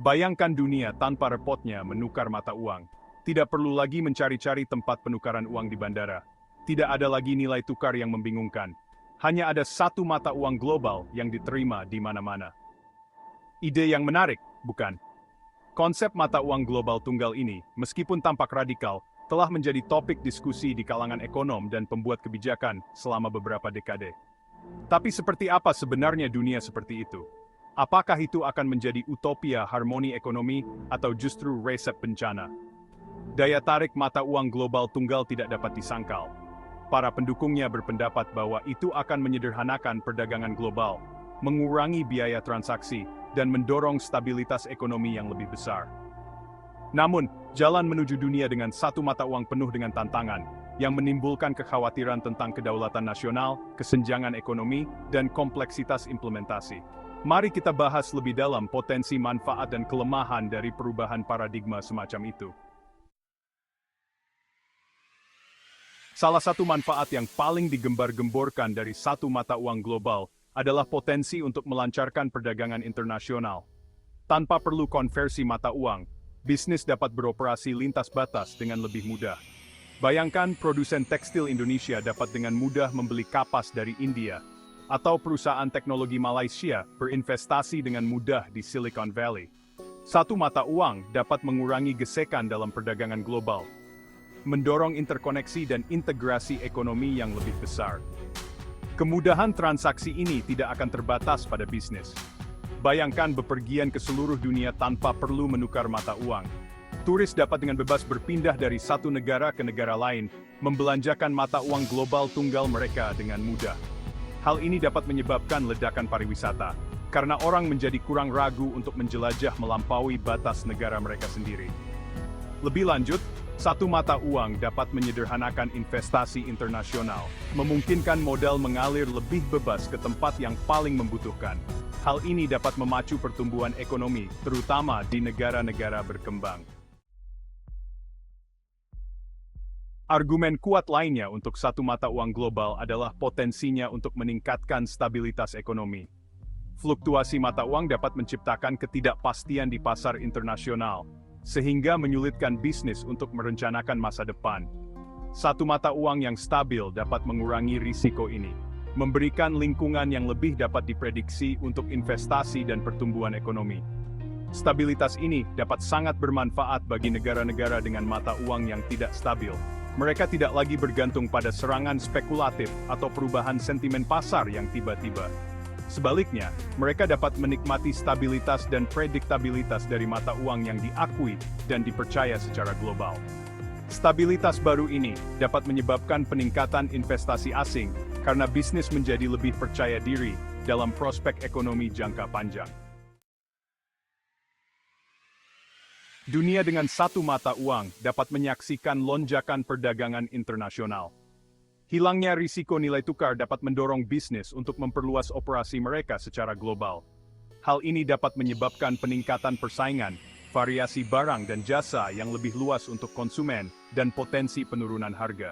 Bayangkan dunia tanpa repotnya menukar mata uang. Tidak perlu lagi mencari-cari tempat penukaran uang di bandara. Tidak ada lagi nilai tukar yang membingungkan. Hanya ada satu mata uang global yang diterima di mana-mana. Ide yang menarik, bukan? Konsep mata uang global tunggal ini, meskipun tampak radikal, telah menjadi topik diskusi di kalangan ekonom dan pembuat kebijakan selama beberapa dekade. Tapi seperti apa sebenarnya dunia seperti itu? Apakah itu akan menjadi utopia harmoni ekonomi atau justru resep bencana? Daya tarik mata uang global tunggal tidak dapat disangkal. Para pendukungnya berpendapat bahwa itu akan menyederhanakan perdagangan global, mengurangi biaya transaksi, dan mendorong stabilitas ekonomi yang lebih besar. Namun, jalan menuju dunia dengan satu mata uang penuh dengan tantangan, yang menimbulkan kekhawatiran tentang kedaulatan nasional, kesenjangan ekonomi, dan kompleksitas implementasi. Mari kita bahas lebih dalam potensi manfaat dan kelemahan dari perubahan paradigma semacam itu. Salah satu manfaat yang paling digembar-gemborkan dari satu mata uang global adalah potensi untuk melancarkan perdagangan internasional. Tanpa perlu konversi mata uang, bisnis dapat beroperasi lintas batas dengan lebih mudah. Bayangkan produsen tekstil Indonesia dapat dengan mudah membeli kapas dari India, atau perusahaan teknologi Malaysia berinvestasi dengan mudah di Silicon Valley. Satu mata uang dapat mengurangi gesekan dalam perdagangan global, mendorong interkoneksi dan integrasi ekonomi yang lebih besar. Kemudahan transaksi ini tidak akan terbatas pada bisnis. Bayangkan bepergian ke seluruh dunia tanpa perlu menukar mata uang. Turis dapat dengan bebas berpindah dari satu negara ke negara lain, membelanjakan mata uang global tunggal mereka dengan mudah. Hal ini dapat menyebabkan ledakan pariwisata, karena orang menjadi kurang ragu untuk menjelajah melampaui batas negara mereka sendiri. Lebih lanjut, satu mata uang dapat menyederhanakan investasi internasional, memungkinkan modal mengalir lebih bebas ke tempat yang paling membutuhkan. Hal ini dapat memacu pertumbuhan ekonomi, terutama di negara-negara berkembang. Argumen kuat lainnya untuk satu mata uang global adalah potensinya untuk meningkatkan stabilitas ekonomi. Fluktuasi mata uang dapat menciptakan ketidakpastian di pasar internasional, sehingga menyulitkan bisnis untuk merencanakan masa depan. Satu mata uang yang stabil dapat mengurangi risiko ini, memberikan lingkungan yang lebih dapat diprediksi untuk investasi dan pertumbuhan ekonomi. Stabilitas ini dapat sangat bermanfaat bagi negara-negara dengan mata uang yang tidak stabil. Mereka tidak lagi bergantung pada serangan spekulatif atau perubahan sentimen pasar yang tiba-tiba. Sebaliknya, mereka dapat menikmati stabilitas dan prediktabilitas dari mata uang yang diakui dan dipercaya secara global. Stabilitas baru ini dapat menyebabkan peningkatan investasi asing karena bisnis menjadi lebih percaya diri dalam prospek ekonomi jangka panjang. Dunia dengan satu mata uang dapat menyaksikan lonjakan perdagangan internasional. Hilangnya risiko nilai tukar dapat mendorong bisnis untuk memperluas operasi mereka secara global. Hal ini dapat menyebabkan peningkatan persaingan, variasi barang dan jasa yang lebih luas untuk konsumen, dan potensi penurunan harga.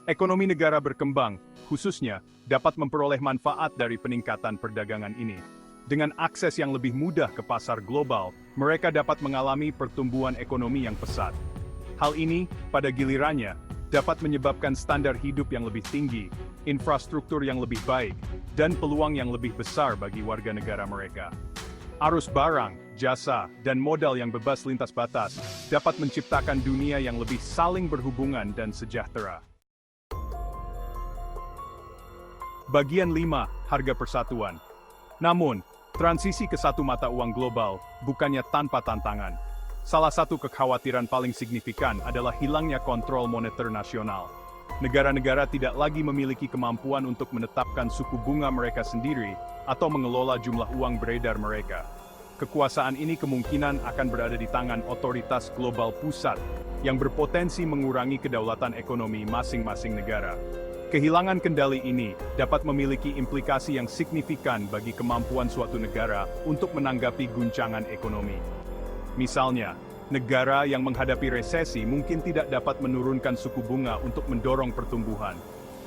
Ekonomi negara berkembang, khususnya, dapat memperoleh manfaat dari peningkatan perdagangan ini. Dengan akses yang lebih mudah ke pasar global, mereka dapat mengalami pertumbuhan ekonomi yang pesat. Hal ini, pada gilirannya, dapat menyebabkan standar hidup yang lebih tinggi, infrastruktur yang lebih baik, dan peluang yang lebih besar bagi warga negara mereka. Arus barang, jasa, dan modal yang bebas lintas batas dapat menciptakan dunia yang lebih saling berhubungan dan sejahtera. Bagian 5. Harga persatuan. Namun, transisi ke satu mata uang global bukannya tanpa tantangan. Salah satu kekhawatiran paling signifikan adalah hilangnya kontrol moneter nasional. Negara-negara tidak lagi memiliki kemampuan untuk menetapkan suku bunga mereka sendiri atau mengelola jumlah uang beredar mereka. Kekuasaan ini kemungkinan akan berada di tangan otoritas global pusat yang berpotensi mengurangi kedaulatan ekonomi masing-masing negara. Kehilangan kendali ini dapat memiliki implikasi yang signifikan bagi kemampuan suatu negara untuk menanggapi guncangan ekonomi. Misalnya, negara yang menghadapi resesi mungkin tidak dapat menurunkan suku bunga untuk mendorong pertumbuhan.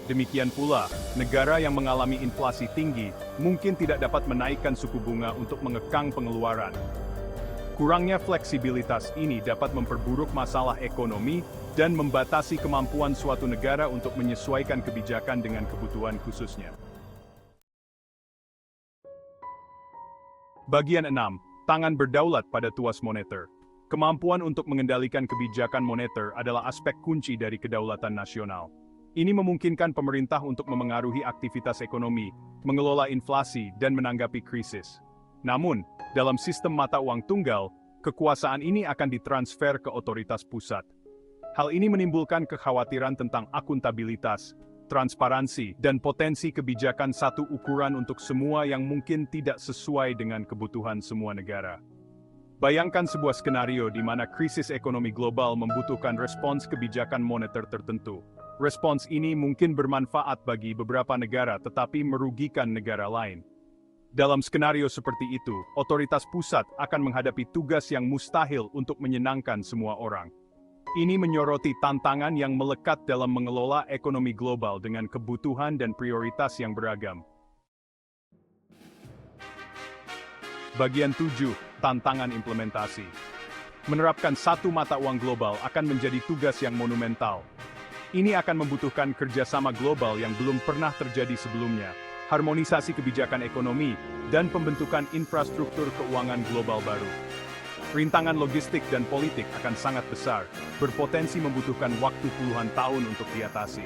Demikian pula, negara yang mengalami inflasi tinggi mungkin tidak dapat menaikkan suku bunga untuk mengekang pengeluaran. Kurangnya fleksibilitas ini dapat memperburuk masalah ekonomi dan membatasi kemampuan suatu negara untuk menyesuaikan kebijakan dengan kebutuhan khususnya. Bagian 6. Tangan berdaulat pada tuas moneter. Kemampuan untuk mengendalikan kebijakan moneter adalah aspek kunci dari kedaulatan nasional. Ini memungkinkan pemerintah untuk memengaruhi aktivitas ekonomi, mengelola inflasi, dan menanggapi krisis. Namun, dalam sistem mata uang tunggal, kekuasaan ini akan ditransfer ke otoritas pusat. Hal ini menimbulkan kekhawatiran tentang akuntabilitas, transparansi, dan potensi kebijakan satu ukuran untuk semua yang mungkin tidak sesuai dengan kebutuhan semua negara. Bayangkan sebuah skenario di mana krisis ekonomi global membutuhkan respons kebijakan moneter tertentu. Respons ini mungkin bermanfaat bagi beberapa negara tetapi merugikan negara lain. Dalam skenario seperti itu, otoritas pusat akan menghadapi tugas yang mustahil untuk menyenangkan semua orang. Ini menyoroti tantangan yang melekat dalam mengelola ekonomi global dengan kebutuhan dan prioritas yang beragam. Bagian 7. Tantangan implementasi. Menerapkan satu mata uang global akan menjadi tugas yang monumental. Ini akan membutuhkan kerjasama global yang belum pernah terjadi sebelumnya, harmonisasi kebijakan ekonomi, dan pembentukan infrastruktur keuangan global baru. Rintangan logistik dan politik akan sangat besar, berpotensi membutuhkan waktu puluhan tahun untuk diatasi.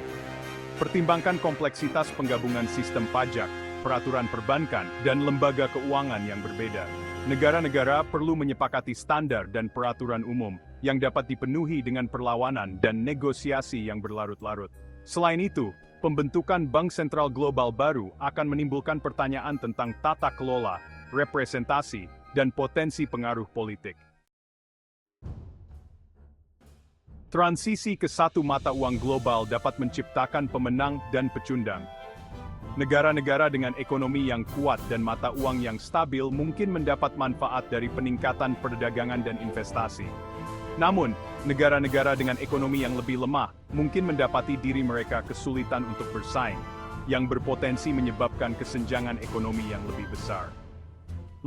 Pertimbangkan kompleksitas penggabungan sistem pajak, peraturan perbankan, dan lembaga keuangan yang berbeda. Negara-negara perlu menyepakati standar dan peraturan umum yang dapat dipenuhi dengan perlawanan dan negosiasi yang berlarut-larut. Selain itu, pembentukan Bank Sentral Global baru akan menimbulkan pertanyaan tentang tata kelola, representasi, dan potensi pengaruh politik. Transisi ke satu mata uang global dapat menciptakan pemenang dan pecundang. Negara-negara dengan ekonomi yang kuat dan mata uang yang stabil mungkin mendapat manfaat dari peningkatan perdagangan dan investasi. Namun, negara-negara dengan ekonomi yang lebih lemah mungkin mendapati diri mereka kesulitan untuk bersaing, yang berpotensi menyebabkan kesenjangan ekonomi yang lebih besar.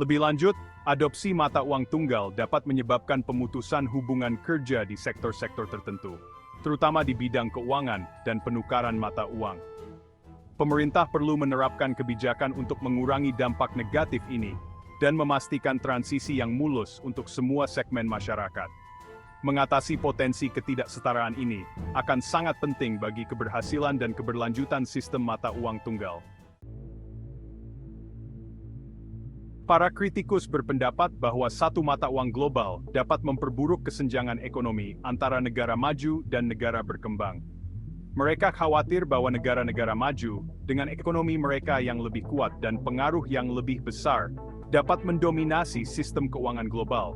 Lebih lanjut, adopsi mata uang tunggal dapat menyebabkan pemutusan hubungan kerja di sektor-sektor tertentu, terutama di bidang keuangan dan penukaran mata uang. Pemerintah perlu menerapkan kebijakan untuk mengurangi dampak negatif ini dan memastikan transisi yang mulus untuk semua segmen masyarakat. Mengatasi potensi ketidaksetaraan ini akan sangat penting bagi keberhasilan dan keberlanjutan sistem mata uang tunggal. Para kritikus berpendapat bahwa satu mata uang global dapat memperburuk kesenjangan ekonomi antara negara maju dan negara berkembang. Mereka khawatir bahwa negara-negara maju, dengan ekonomi mereka yang lebih kuat dan pengaruh yang lebih besar, dapat mendominasi sistem keuangan global.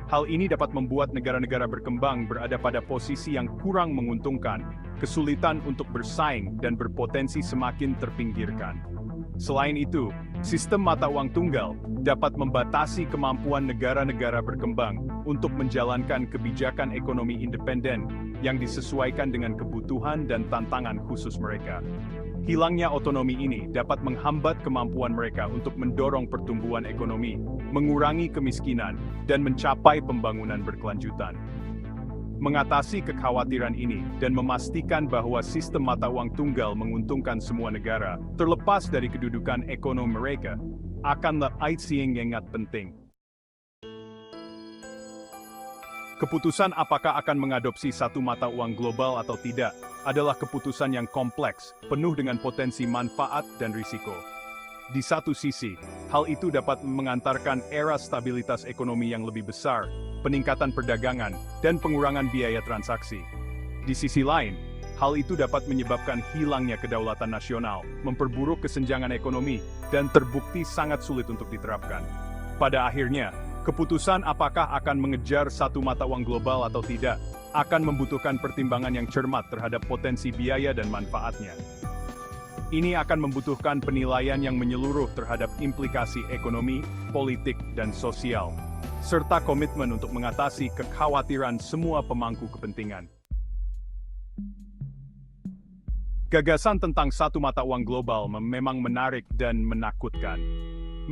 Hal ini dapat membuat negara-negara berkembang berada pada posisi yang kurang menguntungkan, kesulitan untuk bersaing dan berpotensi semakin terpinggirkan. Selain itu, sistem mata uang tunggal dapat membatasi kemampuan negara-negara berkembang untuk menjalankan kebijakan ekonomi independen yang disesuaikan dengan kebutuhan dan tantangan khusus mereka. Hilangnya otonomi ini dapat menghambat kemampuan mereka untuk mendorong pertumbuhan ekonomi, mengurangi kemiskinan, dan mencapai pembangunan berkelanjutan. Mengatasi kekhawatiran ini dan memastikan bahwa sistem mata uang tunggal menguntungkan semua negara, terlepas dari kedudukan ekonomi mereka, akanlah yang sangat penting. Keputusan apakah akan mengadopsi satu mata uang global atau tidak adalah keputusan yang kompleks, penuh dengan potensi manfaat dan risiko. Di satu sisi, hal itu dapat mengantarkan era stabilitas ekonomi yang lebih besar, peningkatan perdagangan, dan pengurangan biaya transaksi. Di sisi lain, hal itu dapat menyebabkan hilangnya kedaulatan nasional, memperburuk kesenjangan ekonomi, dan terbukti sangat sulit untuk diterapkan. Pada akhirnya, keputusan apakah akan mengejar satu mata uang global atau tidak, akan membutuhkan pertimbangan yang cermat terhadap potensi biaya dan manfaatnya. Ini akan membutuhkan penilaian yang menyeluruh terhadap implikasi ekonomi, politik, dan sosial, serta komitmen untuk mengatasi kekhawatiran semua pemangku kepentingan. Gagasan tentang satu mata uang global memang menarik dan menakutkan.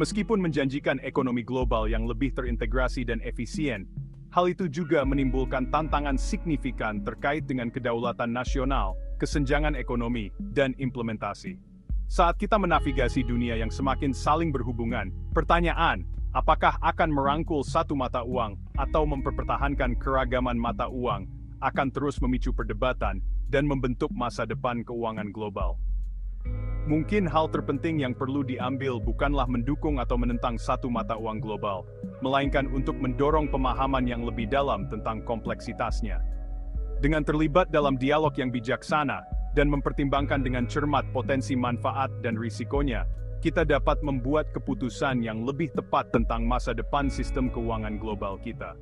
Meskipun menjanjikan ekonomi global yang lebih terintegrasi dan efisien, hal itu juga menimbulkan tantangan signifikan terkait dengan kedaulatan nasional, kesenjangan ekonomi, dan implementasi. Saat kita menavigasi dunia yang semakin saling berhubungan, pertanyaan, apakah akan merangkul satu mata uang atau mempertahankan keragaman mata uang, akan terus memicu perdebatan dan membentuk masa depan keuangan global. Mungkin hal terpenting yang perlu diambil bukanlah mendukung atau menentang satu mata uang global, melainkan untuk mendorong pemahaman yang lebih dalam tentang kompleksitasnya. Dengan terlibat dalam dialog yang bijaksana dan mempertimbangkan dengan cermat potensi manfaat dan risikonya, kita dapat membuat keputusan yang lebih tepat tentang masa depan sistem keuangan global kita.